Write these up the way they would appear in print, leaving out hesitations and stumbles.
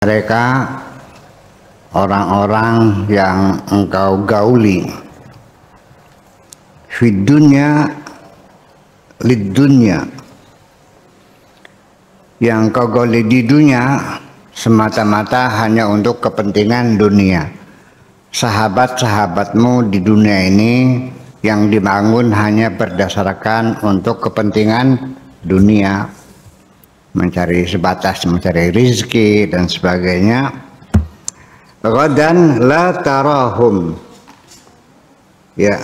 mereka orang-orang yang engkau gauli fid dunya lid dunya, yang engkau gauli di dunia semata-mata hanya untuk kepentingan dunia. Sahabat-sahabatmu di dunia ini yang dibangun hanya berdasarkan untuk kepentingan dunia, mencari sebatas mencari rizki dan sebagainya. Ghadan la tarahum, ya,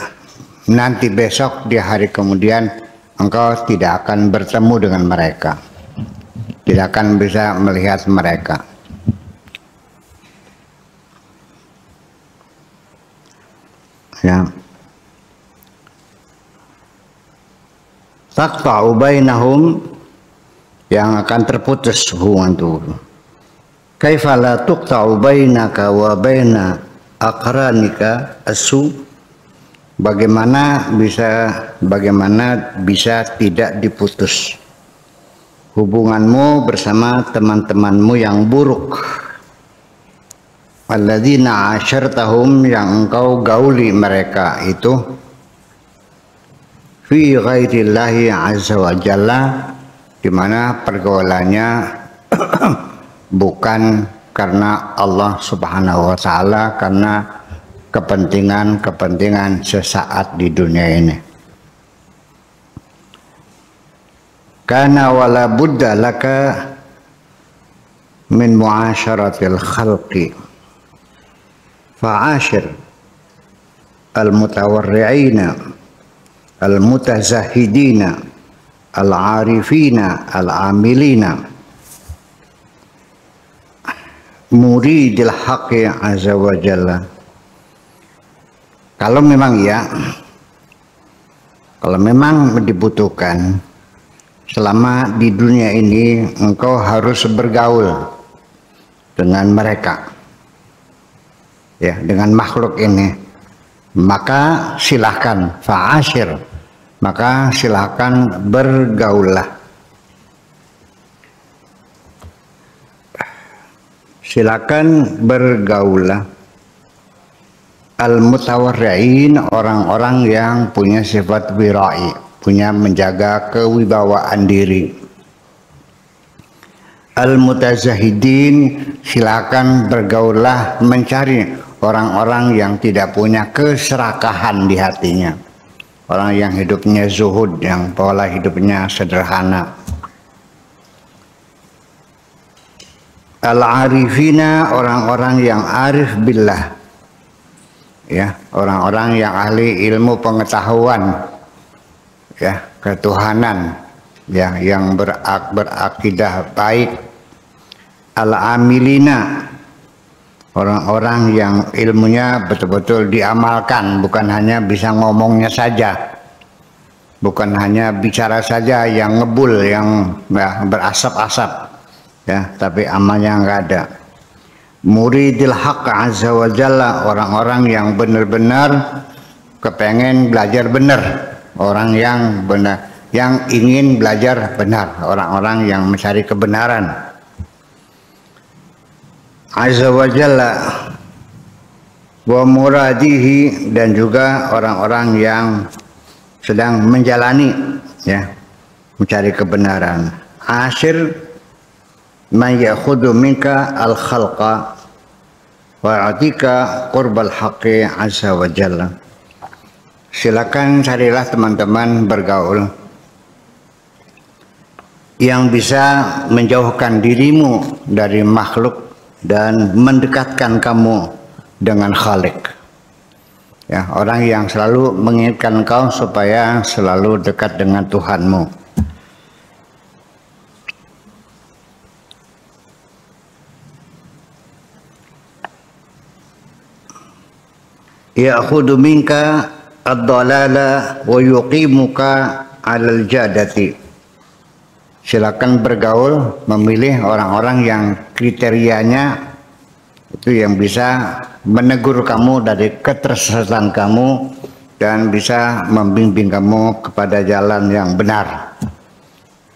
nanti besok di hari kemudian engkau tidak akan bertemu dengan mereka, tidak akan bisa melihat mereka. Ya, taqta'u bainahum, yang akan terputus hubungan itu. Kaifa la tuqta'u bainaka wa baina aqranika asu, bagaimana bisa tidak diputus hubunganmu bersama teman-temanmu yang buruk. Alladzina asyartahum, yang engkau gauli mereka itu fi ghairillahi azza wa jalla, di mana pergaulannya bukan karena Allah subhanahu wa ta'ala, karena kepentingan sesaat di dunia ini. Kana wala budda laka min muasyaratil khalqi fa'ashir al-mutawarri'ina al-mutazahidina al-arifina al-amilina muridil haqqi azza wa jalla. Kalau memang dibutuhkan selama di dunia ini, engkau harus bergaul dengan mereka, ya, dengan makhluk ini, maka silahkan fa'ashir, maka silahkan bergaullah, silakan bergaullah. Al-mutawarri'in, orang-orang yang punya sifat wira'i, punya menjaga kewibawaan diri. Al-mutazahidin, silakan bergaullah, mencari orang-orang yang tidak punya keserakahan di hatinya, orang yang hidupnya zuhud, yang pola hidupnya sederhana. Al-arifina, orang-orang yang arif billah, ya, orang-orang yang ahli ilmu pengetahuan, ya, ketuhanan, ya, yang berakidah baik. Al-amilina, orang-orang yang ilmunya betul-betul diamalkan, bukan hanya bisa ngomongnya saja, bukan hanya bicara saja yang ngebul, yang berasap-asap, ya, tapi amalnya enggak ada. Muridil haqq azza wa jalla, orang-orang yang benar-benar kepengen belajar benar, orang yang benar, yang ingin belajar benar, orang-orang yang mencari kebenaran. Azza wa jalla wa muradihi, dan juga orang-orang yang sedang menjalani, ya, mencari kebenaran. Asyir man ya'khudhu minka al-khalqa wa atika qurbal haqqi azza wa jalla. Silakan carilah teman-teman bergaul yang bisa menjauhkan dirimu dari makhluk dan mendekatkan kamu dengan Khalik, ya, orang yang selalu mengingatkan kau supaya selalu dekat dengan Tuhanmu. Ya'khudhu minka ad-dalala wa yuqimuka 'alal jadati. Silakan bergaul, memilih orang-orang yang kriterianya itu yang bisa menegur kamu dari ketersesatan kamu dan bisa membimbing kamu kepada jalan yang benar,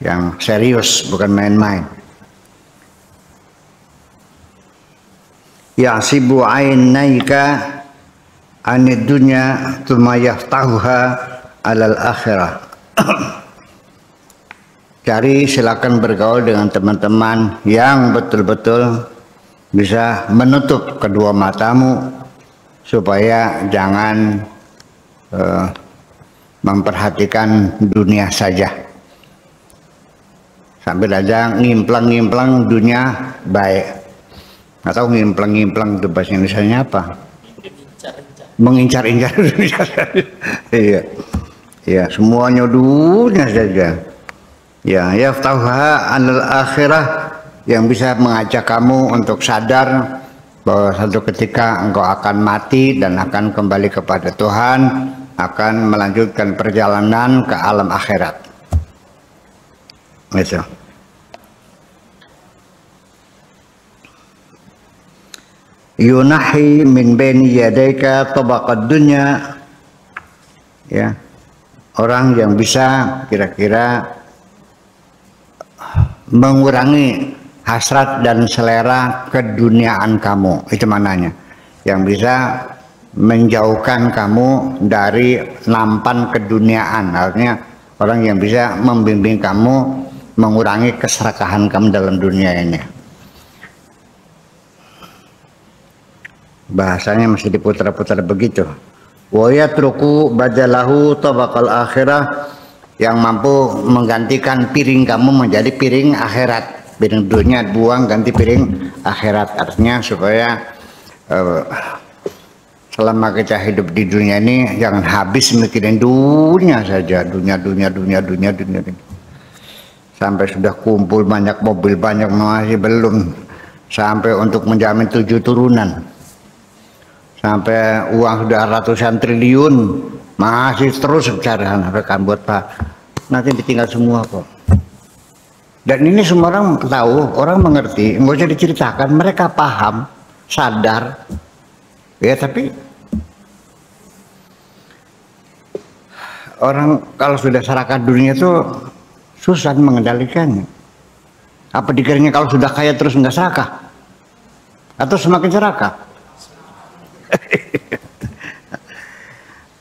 yang serius, bukan main-main. yasibu ainaika anid dunya tsumma yaftahuha alal akhirah. Cari, silakan bergaul dengan teman-teman yang betul-betul bisa menutup kedua matamu supaya jangan memperhatikan dunia saja. Sambil aja ngimplang-ngimplang dunia baik. Atau ngimplang-ngimplang itu bahasa Indonesianya apa? Mengincar-incar dunia. Iya. Ya, semuanya dunia saja. Ya, yaftahuha alal akhirah, yang bisa mengajak kamu untuk sadar bahwa satu ketika engkau akan mati dan akan kembali kepada Tuhan, akan melanjutkan perjalanan ke alam akhirat. Gitu. Yunahi min baini yadayka tabaqad dunya. Ya. Orang yang bisa kira-kira mengurangi hasrat dan selera keduniaan kamu, itu mananya, yang bisa menjauhkan kamu dari nampan keduniaan, artinya orang yang bisa membimbing kamu mengurangi keserakahan kamu dalam dunia ini. Bahasanya masih diputar-putar begitu. Wa yatruku badalahu tabaqal akhirah, yang mampu menggantikan piring kamu menjadi piring akhirat. Piring dunia buang, ganti piring akhirat. Artinya supaya selama kita hidup di dunia ini jangan habis mikirin dunia saja, dunia. Sampai sudah kumpul banyak mobil, banyak, masih belum sampai untuk menjamin 7 turunan. Sampai uang sudah ratusan triliun, masih terus bicara rekan buat Pak, nanti ditinggal semua kok. Dan ini semua orang tahu, orang mengerti, nggak usah diceritakan, mereka paham, sadar. Ya, tapi orang kalau sudah serakah dunia itu susah mengendalikannya. Apa dikiranya kalau sudah kaya terus nggak serakah? Atau semakin serakah?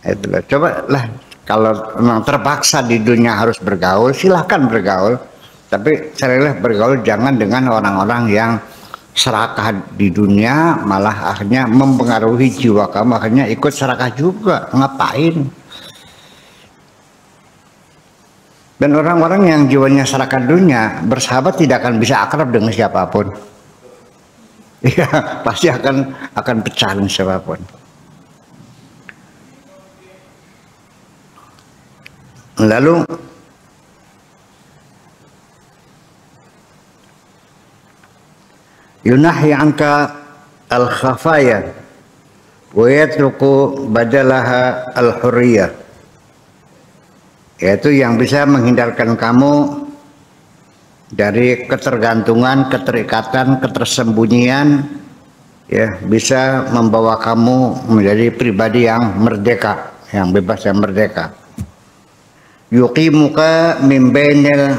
Itulah, coba lah, kalau memang terpaksa di dunia harus bergaul, silahkan bergaul, tapi carilah bergaul jangan dengan orang-orang yang serakah di dunia, malah akhirnya mempengaruhi jiwa kamu, akhirnya ikut serakah juga. Ngapain? Dan orang-orang yang jiwanya serakah dunia, bersahabat tidak akan bisa akrab dengan siapapun. Ya, pasti akan pecah dengan siapapun. Lalu yunahi anka al-khafaya wa yatruku badalaha al-hurriyah, yaitu yang bisa menghindarkan kamu dari ketergantungan, keterikatan, ketersembunyian, ya, bisa membawa kamu menjadi pribadi yang merdeka, yang bebas, yang merdeka. Yuqimuka min bainil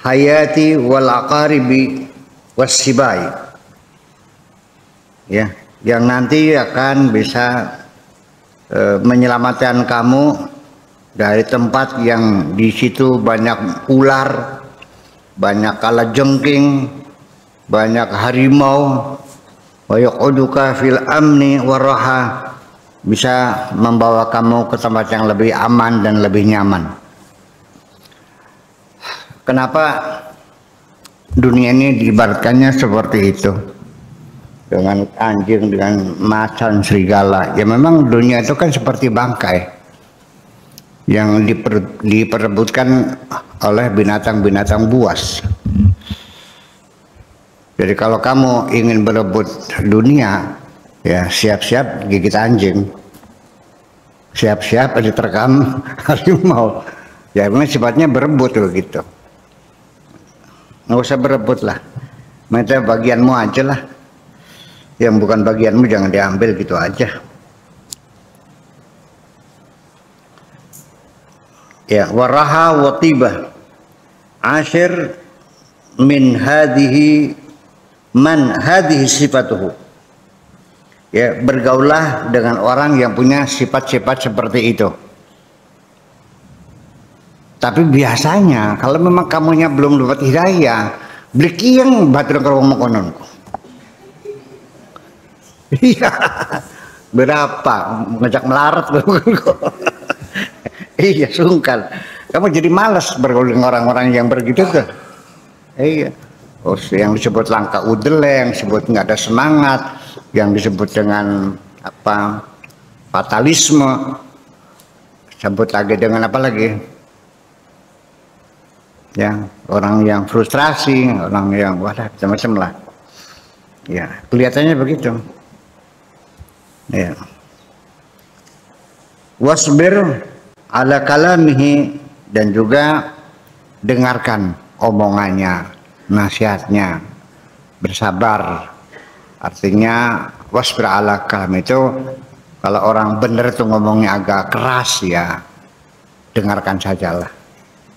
hayati wal aqaribi wassibai, ya, yang nanti akan bisa menyelamatkan kamu dari tempat yang di situ banyak ular, banyak kalajengking, banyak harimau. Wa yaquduka fil amni waraha, bisa membawa kamu ke tempat yang lebih aman dan lebih nyaman. Kenapa dunia ini diibaratkannya seperti itu? Dengan anjing, dengan macan, serigala. Ya memang dunia itu kan seperti bangkai yang diperebutkan oleh binatang-binatang buas. Jadi kalau kamu ingin berebut dunia, ya siap-siap gigit anjing, siap-siap diterkam harimau. Ya memang sifatnya berebut begitu. Nggak usah berebut lah, minta bagianmu aja lah, yang bukan bagianmu jangan diambil gitu aja. Ya, waraha watibah ashir min hadhihi man hadhihi sifatuhu. Ya, bergaulah dengan orang yang punya sifat-sifat seperti itu. Tapi biasanya kalau memang kamunya belum dapat hidayah, beli yang batur kalau konon. Iya. Berapa ngajak melarat. Iya, sungkan. Kamu jadi malas bergaul dengan orang-orang yang begitu tuh. Iya. Oh, yang disebut langka udele, yang disebut nggak ada semangat, yang disebut dengan apa fatalisme, sebut lagi dengan apa lagi? Ya, orang yang frustrasi, orang yang wadah macam-macam lah. Ya, kelihatannya begitu. Ya. Wasbir ala kalamihi, dan juga dengarkan omongannya, nasihatnya, bersabar. Artinya wasbir ala kalam itu kalau orang benar itu ngomongnya agak keras, ya dengarkan sajalah.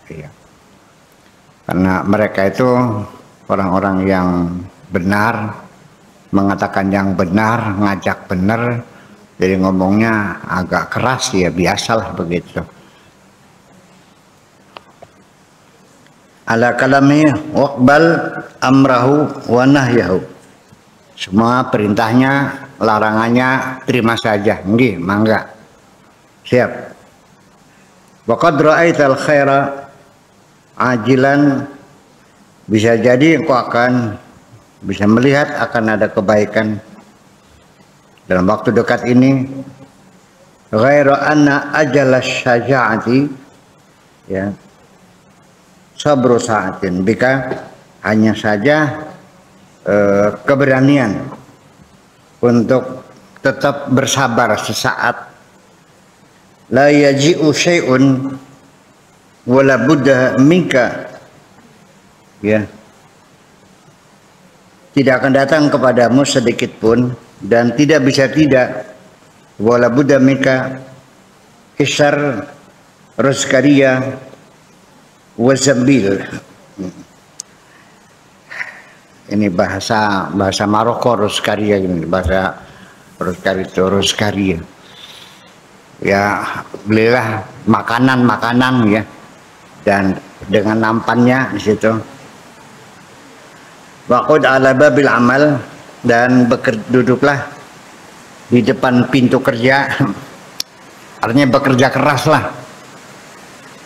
Ya. Karena mereka itu orang-orang yang benar, mengatakan yang benar, ngajak benar, jadi ngomongnya agak keras, ya biasalah begitu. Ala kalami waqbal amrahu wa nahyahu. Semua perintahnya, larangannya terima saja. Nggih, mangga. Siap. Wa qad ra'aital khaira ajilan, bisa jadi engkau akan bisa melihat akan ada kebaikan dalam waktu dekat ini. Ghairu anna ajalas syaja'ati, ya, sabru sa'atin bika, hanya saja keberanian untuk tetap bersabar sesaat. La yaji'u syai'un wala budda minka, ya, tidak akan datang kepadamu sedikit pun dan tidak bisa tidak, wala budda minka kisar ruskaria wazambil. Ini bahasa Maroko, ruskaria, ini bahasa ruskaria. Ya, belilah makanan ya, dan dengan nampannya di situ. Waqud ala babil amal, dan duduklah di depan pintu kerja. Artinya bekerja keras lah,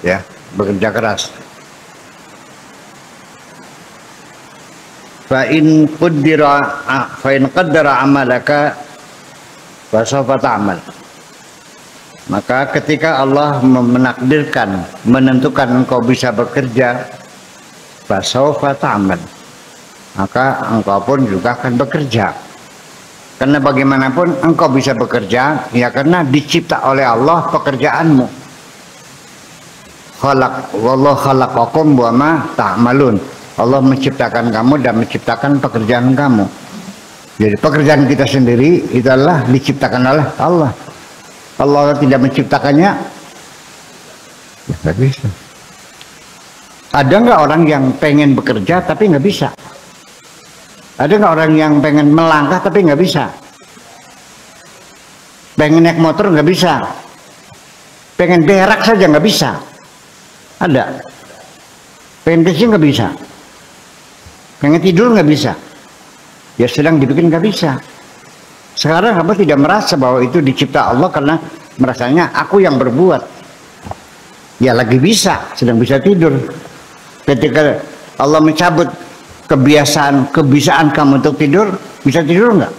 ya, bekerja keras. Fa in qaddara amalaka fa sawfa ta'mal. Maka ketika Allah menakdirkan, menentukan engkau bisa bekerja, fa sawfa ta'mal, maka engkau pun juga akan bekerja. Karena bagaimanapun engkau bisa bekerja, ya karena dicipta oleh Allah pekerjaanmu. Wallahu khalaqakum wa ma ta'malun. Allah menciptakan kamu dan menciptakan pekerjaan kamu. Jadi pekerjaan kita sendiri itu adalah diciptakan oleh Allah. Allah tidak menciptakannya, ya nggak bisa. Ada nggak orang yang pengen bekerja tapi nggak bisa? Ada nggak orang yang pengen melangkah tapi nggak bisa? Pengen naik motor nggak bisa? Pengen berak saja nggak bisa? Ada? Pengen kecil nggak bisa? Pengen tidur nggak bisa? Ya sedang dibikin nggak bisa. Sekarang hamba tidak merasa bahwa itu dicipta Allah, karena merasanya aku yang berbuat. Ya lagi bisa, sedang bisa tidur. Ketika Allah mencabut kebisaan kamu untuk tidur, bisa tidur nggak?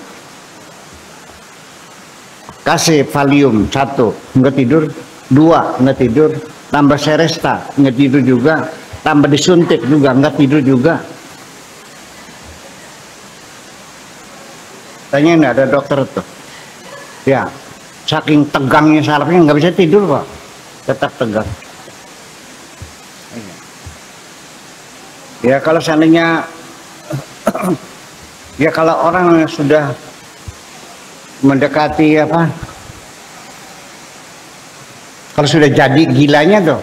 Kasih Valium 1 nggak tidur, 2 nggak tidur, tambah Seresta nggak tidur juga, tambah disuntik juga nggak tidur juga. Tanya, nggak ada dokter tuh, ya saking tegangnya sarafnya nggak bisa tidur kok, tetap tegang. Ya kalau seandainya ya kalau orang sudah mendekati apa, kalau sudah jadi gilanya tuh,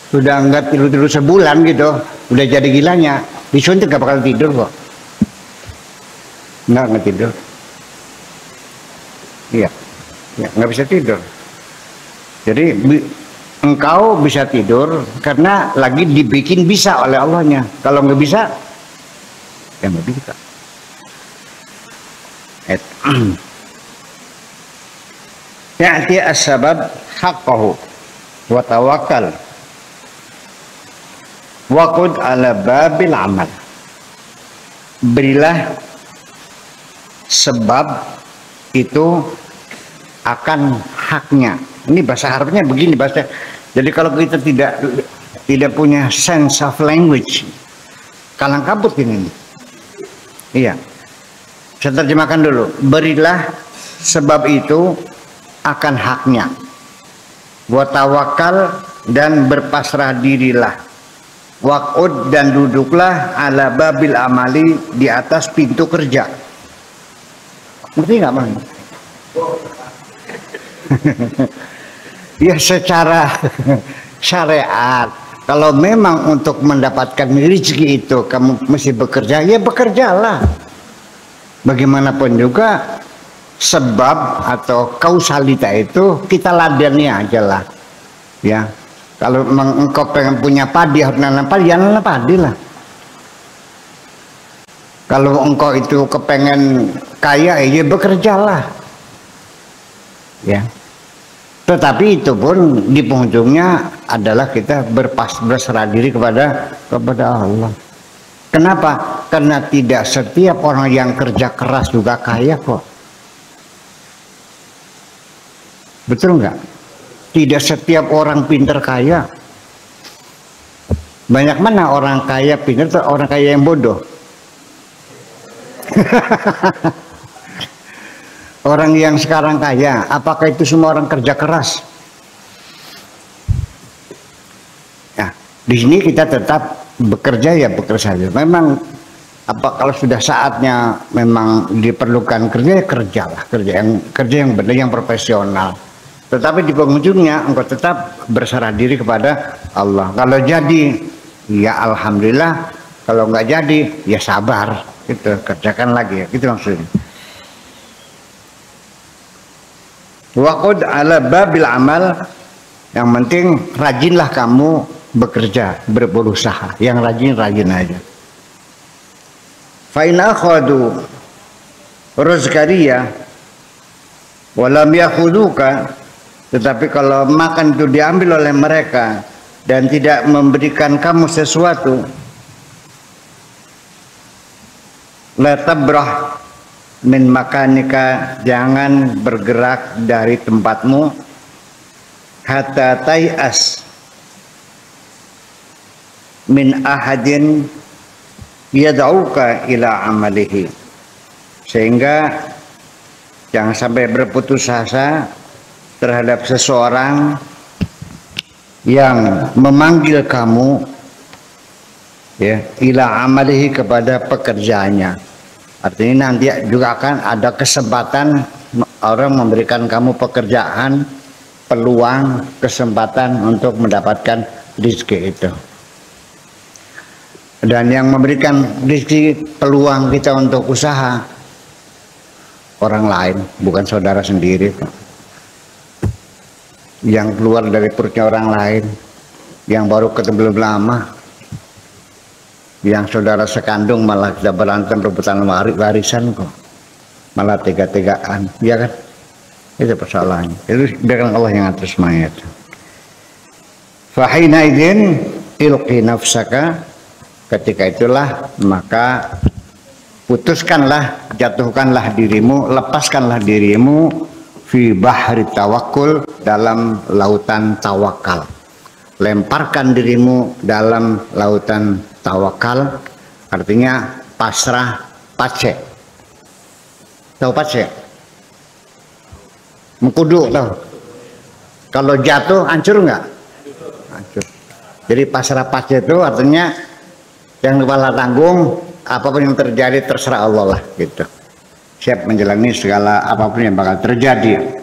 sudah nggak tidur sebulan gitu, udah jadi gilanya, disuntik nggak bakal tidur kok. nggak tidur. Iya, ya, nggak bisa tidur. Jadi engkau bisa tidur karena lagi dibikin bisa oleh Allahnya. Kalau nggak bisa, ya nggak bisa. Ya'ti as-sabab haqqahu wa tawakkal wa qud ala babil amal. Berilah sebab itu akan haknya. Ini bahasa Arabnya begini bahasa. Jadi kalau kita tidak punya sense of language, kalang kabut ini. Iya. Saya terjemahkan dulu. Berilah sebab itu akan haknya. Wa tawakal dan berpasrah dirilah. Waqud dan duduklah ala babil amali di atas pintu kerja. Ngerti nggak Bang? Ya secara syariat, kalau memang untuk mendapatkan rezeki itu kamu mesti bekerja, ya bekerjalah. Bagaimanapun juga sebab atau kausalita itu kita ladeni aja lah. Ya, kalau engkau pengen punya padi harus nanam padi, ya nanam padi lah. Kalau engkau itu kepengen kaya, ya bekerjalah. Ya. Tetapi itu pun di penghujungnya adalah kita berserah diri kepada Allah. Kenapa? Karena tidak setiap orang yang kerja keras juga kaya kok. Betul nggak? Tidak setiap orang pintar kaya. Banyak mana orang kaya pintar atau orang kaya yang bodoh? Orang yang sekarang kaya, apakah itu semua orang kerja keras? Nah, di sini kita tetap bekerja ya bekerja saja. Memang kalau sudah saatnya memang diperlukan kerja ya kerjalah, kerja yang benar, yang profesional. Tetapi di penghujungnya engkau tetap berserah diri kepada Allah. Kalau jadi, ya alhamdulillah. Kalau nggak jadi, ya sabar. Gitu, kerjakan lagi. Gitu maksudnya. Waqud ala babil amal, yang penting rajinlah kamu bekerja, berusaha. Yang rajin aja. Fa in akhadu rizqariya wa lam yakhuduka, tetapi kalau makan itu diambil oleh mereka dan tidak memberikan kamu sesuatu, la tabrah min makanika, jangan bergerak dari tempatmu hatta tayas min ahadin yad'uka ila amalihi, sehingga jangan sampai berputus asa terhadap seseorang yang memanggil kamu ya ila amalihi, kepada pekerjaannya. Artinya nanti juga akan ada kesempatan orang memberikan kamu pekerjaan, peluang, kesempatan untuk mendapatkan rezeki itu. Dan yang memberikan rezeki, peluang kita untuk usaha, orang lain, bukan saudara sendiri. Yang keluar dari perutnya orang lain, yang baru ketemu belum lama, yang saudara sekandung malah tidak berantem rebutan warisan kok, malah tega-tegaan, ya kan? Itu persoalannya. Itu biarkan Allah yang atur semuanya itu. Fahina idzin ilqi nafsaka, ketika itulah maka putuskanlah, jatuhkanlah dirimu, lepaskanlah dirimu fi bahri tawakkul, dalam lautan tawakal. Lemparkan dirimu dalam lautan tawakal, artinya pasrah pace. Tahu pace? Mengkudu tahu? Kalau jatuh hancur nggak? Hancur. Jadi pasrah pace itu artinya yang kepala tanggung, apapun yang terjadi terserah Allah lah gitu. Siap menjalani segala apapun yang bakal terjadi.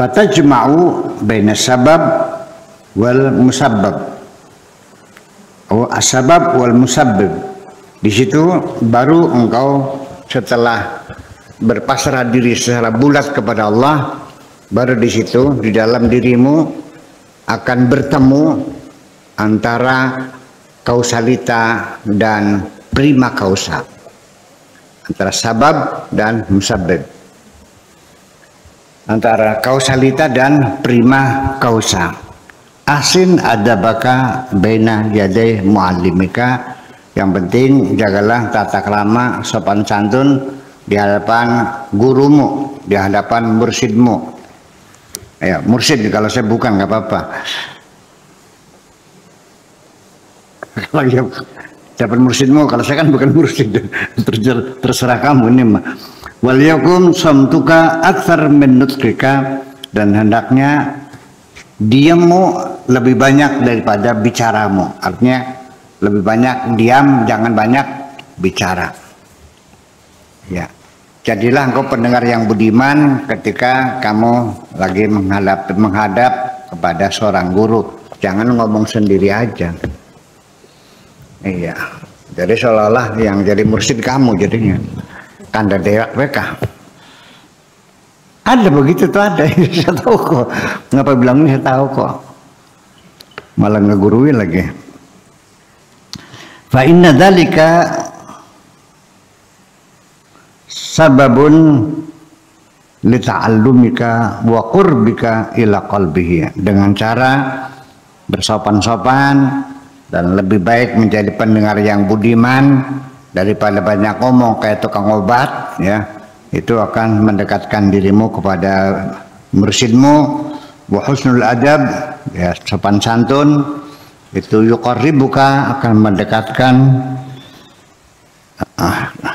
Fatajma'u baina sabab wal musabbab. Oh, asbab wal musabbib. Di situ baru engkau setelah berpasrah diri secara bulat kepada Allah, baru di situ di dalam dirimu akan bertemu antara kausalita dan prima causa, antara sabab dan musabbab, antara kausalita dan prima causa. Ahsin adabaka baina yaday muallimika. Yang penting jagalah tata krama sopan santun di hadapan gurumu, di hadapan mursidmu. Ya, mursid kalau saya bukan nggak apa-apa. Kalau ya dapat mursidmu, kalau saya kan bukan mursid. Terserah kamu ini mah. Wal yakum samtuka aktsar min nutqika, dan hendaknya diammu lebih banyak daripada bicaramu. Artinya lebih banyak diam, jangan banyak bicara. Ya, jadilah engkau pendengar yang budiman ketika kamu lagi menghadap kepada seorang guru. Jangan ngomong sendiri aja. Iya, jadi seolah-olah yang jadi mursid kamu jadinya. Kanda dewek mereka. Ada begitu tuh, ada. Saya tahu kok. Ngapa bilang ini, saya tahu kok. Malah ngeguruin lagi. Fa inna dzalika sababun li ta'allumika wa qurbika ila qalbihi. Dengan cara bersopan-sopan dan lebih baik menjadi pendengar yang budiman daripada banyak ngomong kayak tukang obat, ya. Itu akan mendekatkan dirimu kepada mursyidmu. Wa husnul adab, ya, sopan santun itu yuqarribuka, akan mendekatkan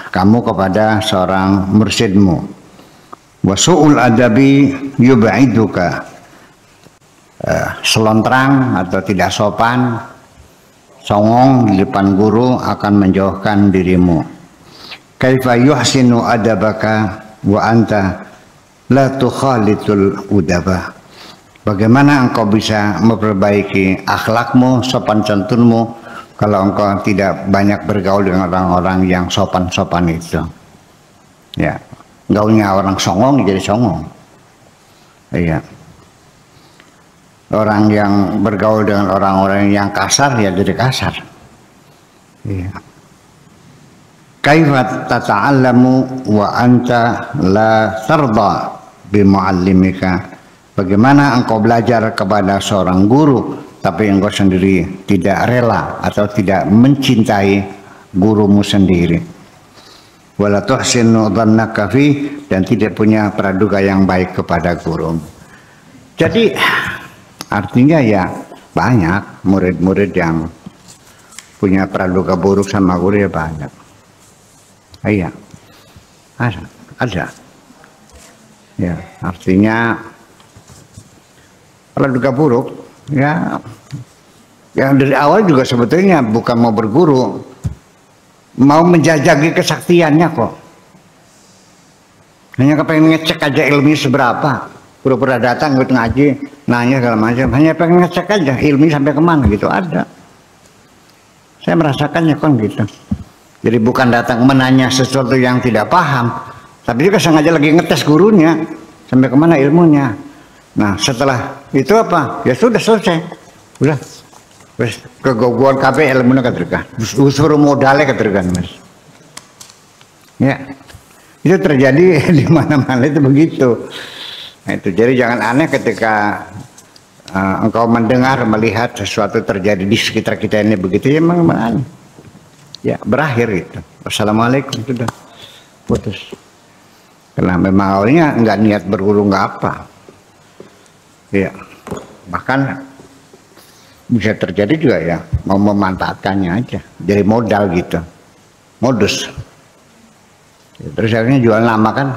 kamu kepada seorang mursyidmu. Wa su'ul adabi yub'iduka, selontrang atau tidak sopan, songong di depan guru akan menjauhkan dirimu. Kaifa yuhsinu adabaka wa anta la tukhalitul udaba. Bagaimana engkau bisa memperbaiki akhlakmu, sopan santunmu, kalau engkau tidak banyak bergaul dengan orang-orang yang sopan-sopan itu. Ya, gaulnya orang songong jadi songong. Iya. Orang yang bergaul dengan orang-orang yang kasar ya jadi kasar. Iya. Kaifa tata'allamu wa anta la tarda bi muallimika. Bagaimana engkau belajar kepada seorang guru tapi engkau sendiri tidak rela atau tidak mencintai gurumu sendiri. Wala tuhsinu dhannaka fi, dan tidak punya praduga yang baik kepada guru. Jadi artinya ya banyak murid-murid yang punya praduga buruk sama guru ya banyak. Iya, ada. Ya, artinya praduga buruk, ya, yang dari awal juga sebetulnya bukan mau berguru, mau menjajaki kesaktiannya kok. Hanya kepengen ngecek aja ilmunya seberapa. Pura-pura datang ikut ngaji, nanya segala macam. Hanya pengen ngecek aja ilmunya sampai kemana gitu, ada. Saya merasakannya kan gitu. Jadi bukan datang menanya sesuatu yang tidak paham, tapi juga sengaja lagi ngetes gurunya sampai kemana ilmunya. Nah setelah itu apa? Ya sudah selesai, udah. Wes kegogoan kabeh ilmunya keterkan, suruh modalnya keterkan mas. Ya, itu terjadi di mana-mana itu begitu. Nah, itu jadi jangan aneh ketika engkau mendengar melihat sesuatu terjadi di sekitar kita ini begitu, ya memang aneh. Ya berakhir itu. Wassalamualaikum, sudah putus. Karena memang awalnya nggak niat berguru nggak apa. Ya, bahkan bisa terjadi juga ya mau memanfaatkannya aja, jadi modal gitu, modus. Ya, terus akhirnya jual nama kan,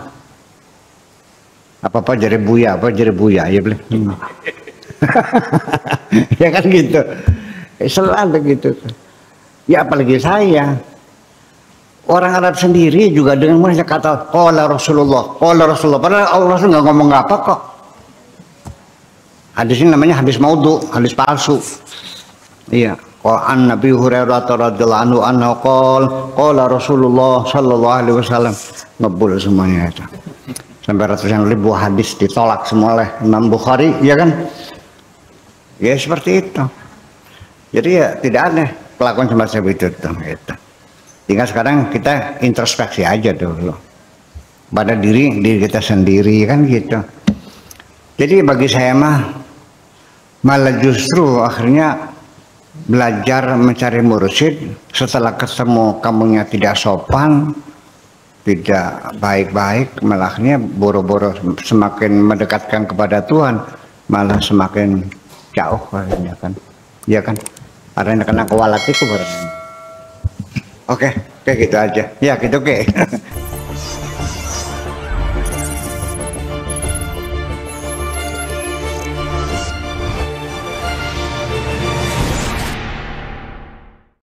apa jadi buya, ya boleh. Ya kan gitu, selalu gitu. Ya apalagi saya, orang Arab sendiri juga dengan mudahnya kata qala Rasulullah, padahal Allah Rasul nggak ngomong apa kok. Hadis ini namanya hadis maudhu, hadis palsu. Iya, An Nabi Hurairah radhiyallahu anhu qala Rasulullah sallallahu alaihi wasallam, ngebul semuanya itu. Sampai ratusan ribu hadis ditolak semua oleh Imam Bukhari, ya kan? Ya seperti itu. Jadi ya tidak aneh kelakuan semacam itu tuh, gitu. Tinggal sekarang kita introspeksi aja dulu pada diri kita sendiri, kan gitu. Jadi bagi saya malah justru akhirnya belajar mencari mursyid setelah ketemu kamunya tidak sopan, tidak baik-baik, malahnya boro-boro semakin mendekatkan kepada Tuhan, malah semakin jauh, ya kan? Ya kan? Karena kena kualat itu berarti. Oke, gitu aja. Ya gitu, oke.